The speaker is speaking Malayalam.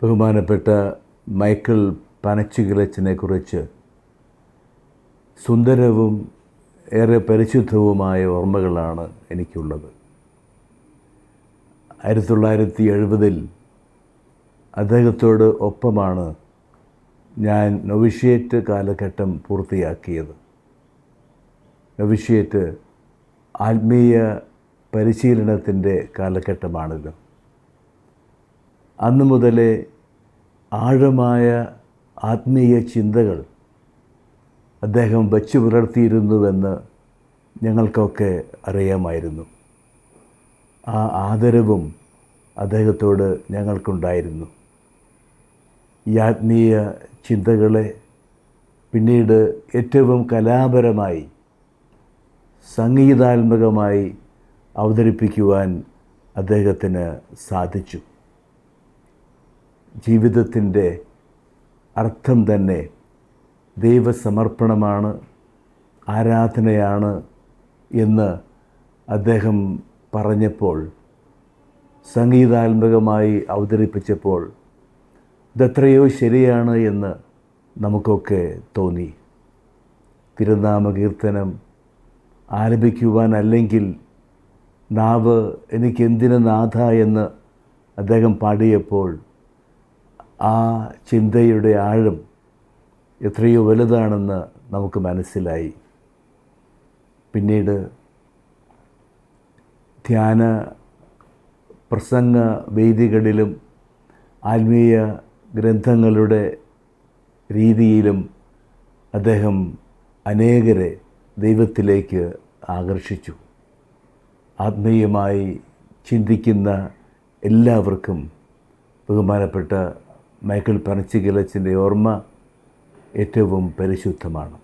ബഹുമാനപ്പെട്ട മൈക്കിൾ പനച്ചികിലച്ചനെക്കുറിച്ച് സുന്ദരവും ഏറെ പരിശുദ്ധവുമായ ഓർമ്മകളാണ് എനിക്കുള്ളത്. 1970 അദ്ദേഹത്തോട് ഒപ്പമാണ് ഞാൻ നൊവിഷ്യേറ്റ് കാലഘട്ടം പൂർത്തിയാക്കിയത്. നൊവിഷ്യേറ്റ് ആത്മീയ പരിശീലനത്തിൻ്റെ കാലഘട്ടമാണല്ലോ. അന്നു മുതലേ ആഴമായ ആത്മീയ ചിന്തകൾ അദ്ദേഹം വച്ചു പുലർത്തിയിരുന്നുവെന്ന് ഞങ്ങൾക്കൊക്കെ അറിയാമായിരുന്നു. ആ ആദരവും അദ്ദേഹത്തോട് ഞങ്ങൾക്കുണ്ടായിരുന്നു. ഈ ആത്മീയ ചിന്തകളെ പിന്നീട് ഏറ്റവും കലാപരമായി സംഗീതാത്മകമായി അവതരിപ്പിക്കുവാൻ അദ്ദേഹത്തിന് സാധിച്ചു. ജീവിതത്തിൻ്റെ അർത്ഥം തന്നെ ദൈവസമർപ്പണമാണ്, ആരാധനയാണ് എന്ന് അദ്ദേഹം പറഞ്ഞപ്പോൾ, സംഗീതാത്മകമായി അവതരിപ്പിച്ചപ്പോൾ ഇതെത്രയോ ശരിയാണ് എന്ന് നമുക്കൊക്കെ തോന്നി. തിരുനാമകീർത്തനം ആലപിക്കുവാനല്ലെങ്കിൽ നാവ് എനിക്കെന്തിന് നാഥ എന്ന് അദ്ദേഹം പാടിയപ്പോൾ ആ ചിന്തയുടെ ആഴം എത്രയോ വലുതാണെന്ന് നമുക്ക് മനസ്സിലായി. പിന്നീട് ധ്യാന പ്രസംഗ വേദികളിലും ആത്മീയ ഗ്രന്ഥങ്ങളുടെ രീതിയിലും അദ്ദേഹം അനേകരെ ദൈവത്തിലേക്ക് ആകർഷിച്ചു. ആത്മീയമായി ചിന്തിക്കുന്ന എല്ലാവർക്കും ബഹുമാനപ്പെട്ട മൈക്കിൾ പനച്ചികിലച്ചൻ്റെ ഓർമ്മ ഏറ്റവും പരിശുദ്ധമാണ്.